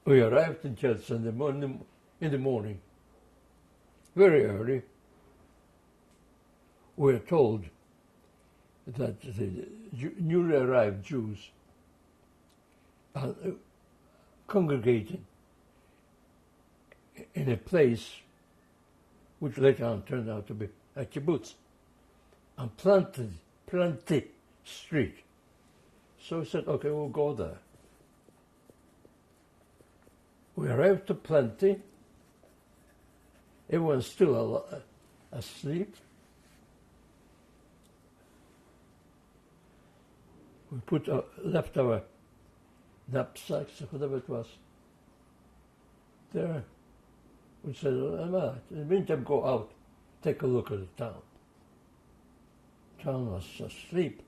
We arrived in Chelsea in the morning, very early. We were told that the newly arrived Jews are congregating in a place which later on turned out to be a kibbutz, on Planty Street. So we said, okay, we'll go there. We arrived to Planty. Everyone's still asleep. We left our knapsacks, or whatever it was, there. We said, in the meantime, go out, take a look at the town. Town was asleep.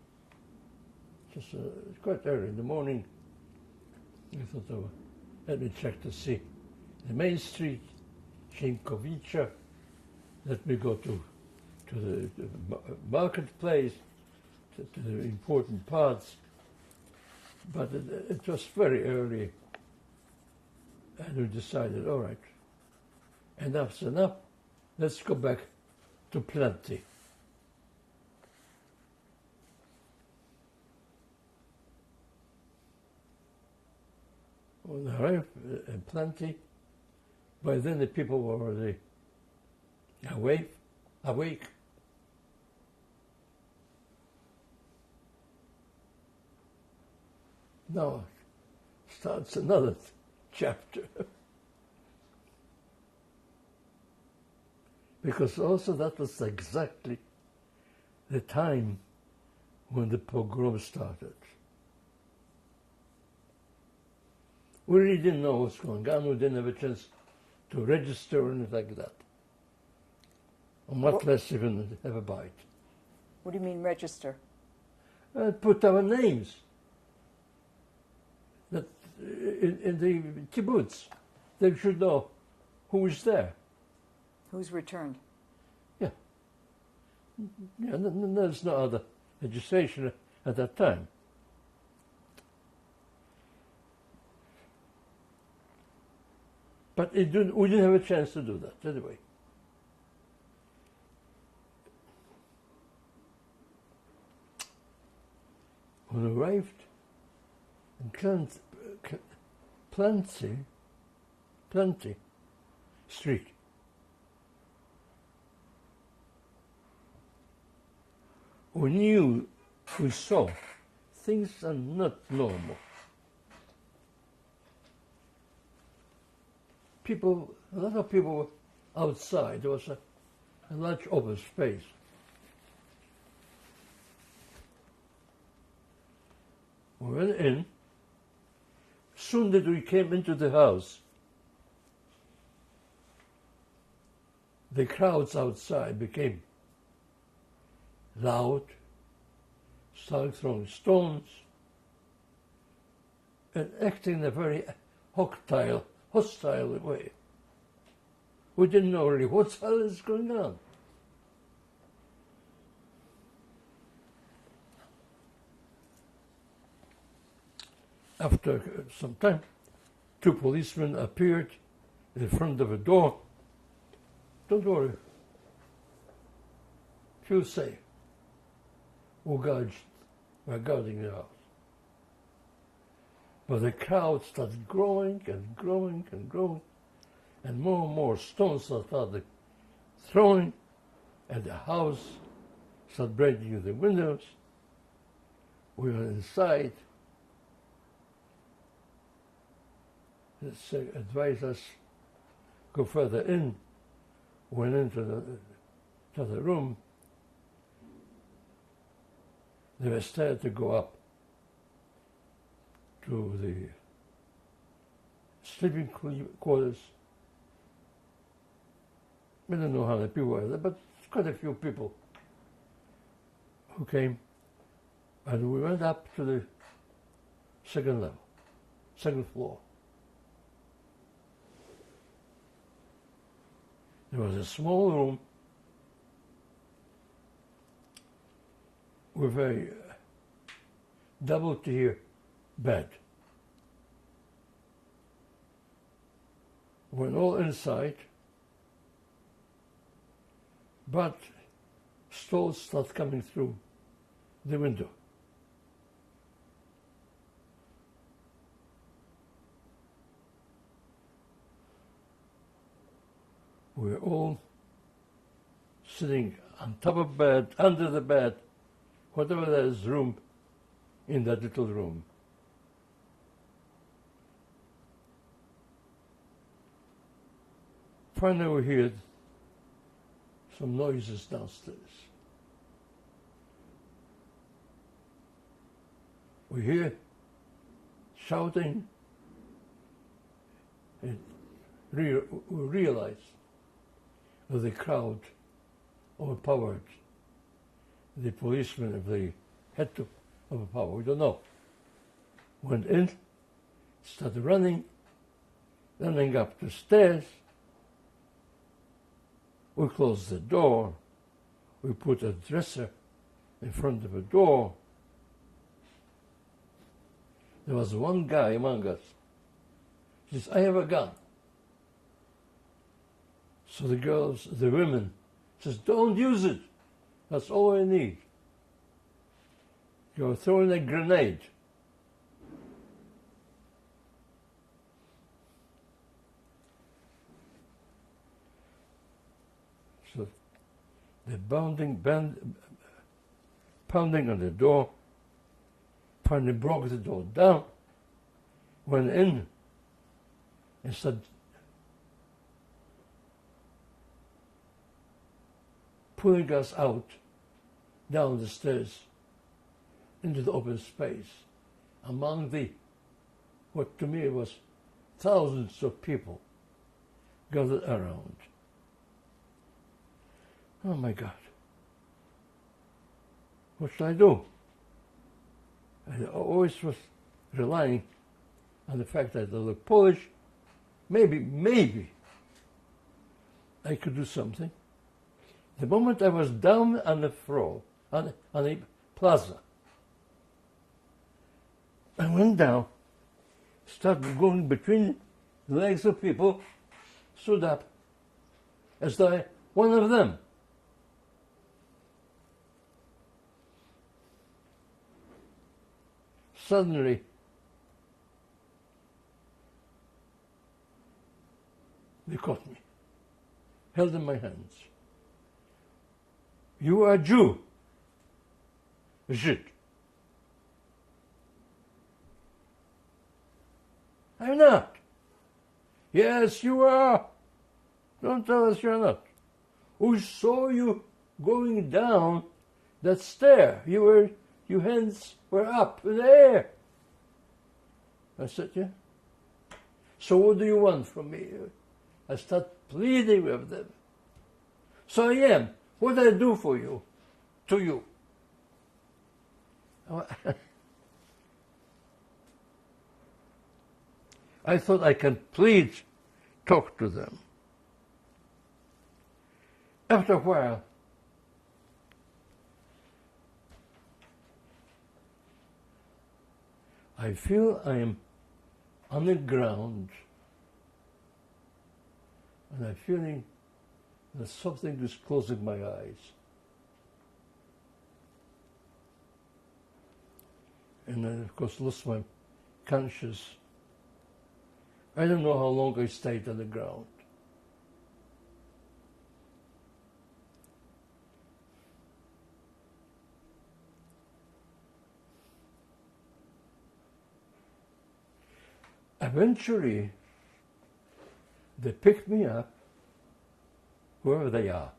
Just quite early in the morning. I thought, oh, let me check to see the main street, Shinkovicha. Let me go to the marketplace, to the important parts. But it was very early, and we decided, all right, enough's enough. Let's go back to Planty. When we arrived in Planty, by then the people were already awake. Now starts another chapter. Because also that was exactly the time when the pogrom started. We really didn't know what's going on. We didn't have a chance to register or anything like that. Or much less even have a bite. What do you mean register? Put our names that in the kibbutz. They should know who is there. Who's returned? Yeah. There's no other legislation at that time. But we didn't have a chance to do that anyway. When we arrived in Planty Street, we saw things are not normal. A lot of people were outside. There was a large open space. We went in. Soon that we came into the house, the crowds outside became loud, started throwing stones, and acting in a very hostile way. We didn't know really what the hell is going on. After some time, two policemen appeared in front of a door. Don't worry, feel safe. We're guarding the house. But the crowd started growing and growing and growing, and more stones started throwing, and the house started breaking in the windows. We were inside. They advised us go further in. Went into the room. They were started to go up to the sleeping quarters. I don't know how many people were there, but quite a few people who came. And we went up to the second floor. There was a small room with a double-tier bed. Went all inside, but stalls start coming through the window. We're all sitting on top of bed, under the bed, whatever there is room in that little room. Finally we heard some noises downstairs. We hear shouting, and we realize that the crowd overpowered the policemen, if they had to overpower, we don't know. Went in, started running up the stairs. We closed the door. We put a dresser in front of the door. There was one guy among us. He says, "I have a gun." So the women says, "Don't use it. That's all I need." You're throwing a grenade. So the pounding on the door, finally broke the door down, went in, and started pulling us out down the stairs into the open space among what to me was thousands of people gathered around. Oh my God. What should I do? I always was relying on the fact that I look Polish. Maybe I could do something. The moment I was down on the floor, on the plaza, I went down, started going between the legs of people, stood up, as though one of them. Suddenly, they caught me, held in my hands. "You are a Jew." Żyd. "I'm not." "Yes, you are." "Don't tell us you're not. We saw you going down that stair. Your hands were up in the air." I said, "Yeah." "So what do you want from me?" I start pleading with them. "So I am. What did I do for you? To you?" I thought I can please talk to them. After a while, I feel I am on the ground, and I'm feeling that something is closing my eyes. And I, of course, lost my conscience. I don't know how long I stayed on the ground. Eventually, they picked me up, wherever they are,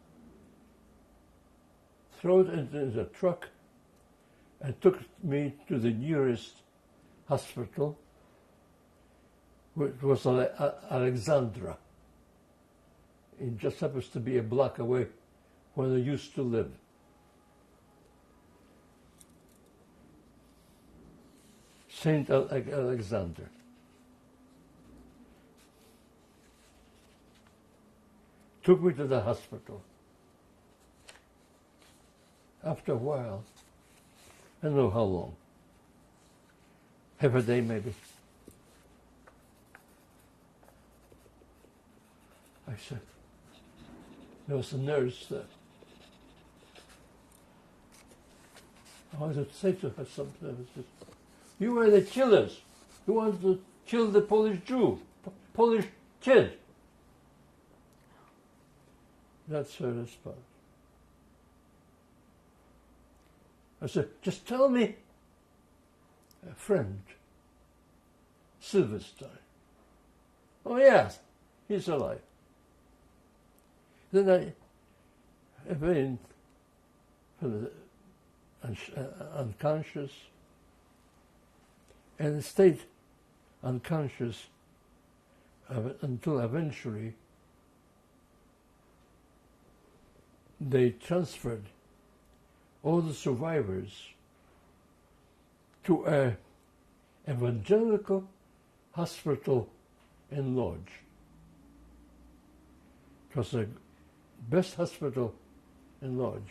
threw it into the truck, and took me to the nearest hospital, which was Alexandra. It just happens to be a block away where I used to live. St. Alexander. Took me to the hospital. After a while, I don't know how long, half a day maybe, I said, there was a nurse there. I wanted to say to her something. I said, you were the killers. You wanted to kill the Polish Jew, Polish kid. That's her response. I said, just tell me a friend, Silverstein. Oh yes, he's alive. Then I went unconscious and stayed unconscious until eventually they transferred all the survivors to an evangelical hospital in Lodz. It was the best hospital in Lodz.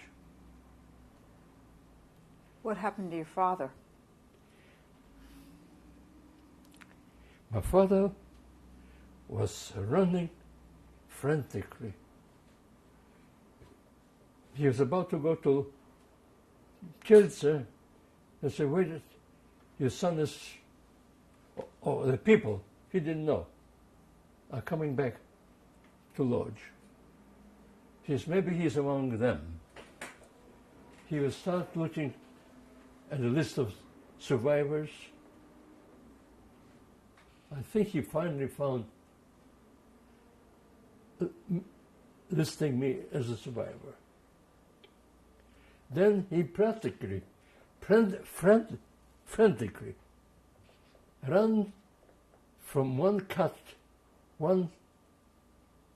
What happened to your father? My father was running frantically. He was about to go to Kielce. They said, wait, your son is, or the people, he didn't know, are coming back to Lodz. He says, maybe he's among them. He will start looking at a list of survivors. I think he finally found listing me as a survivor. Then he practically, frantically ran from one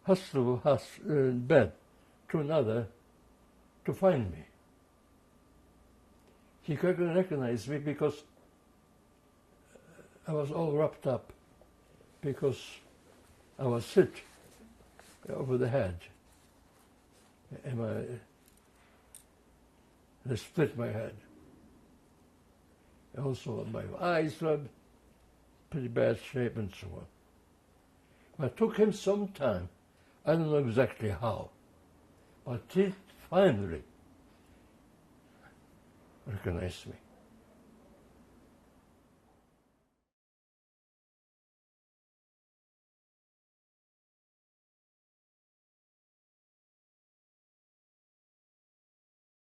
hospital bed to another to find me. He couldn't recognize me because I was all wrapped up, because I was hit over the head, and they split my head. Also, my eyes were pretty bad shape and so on. But it took him some time. I don't know exactly how, but he finally recognized me.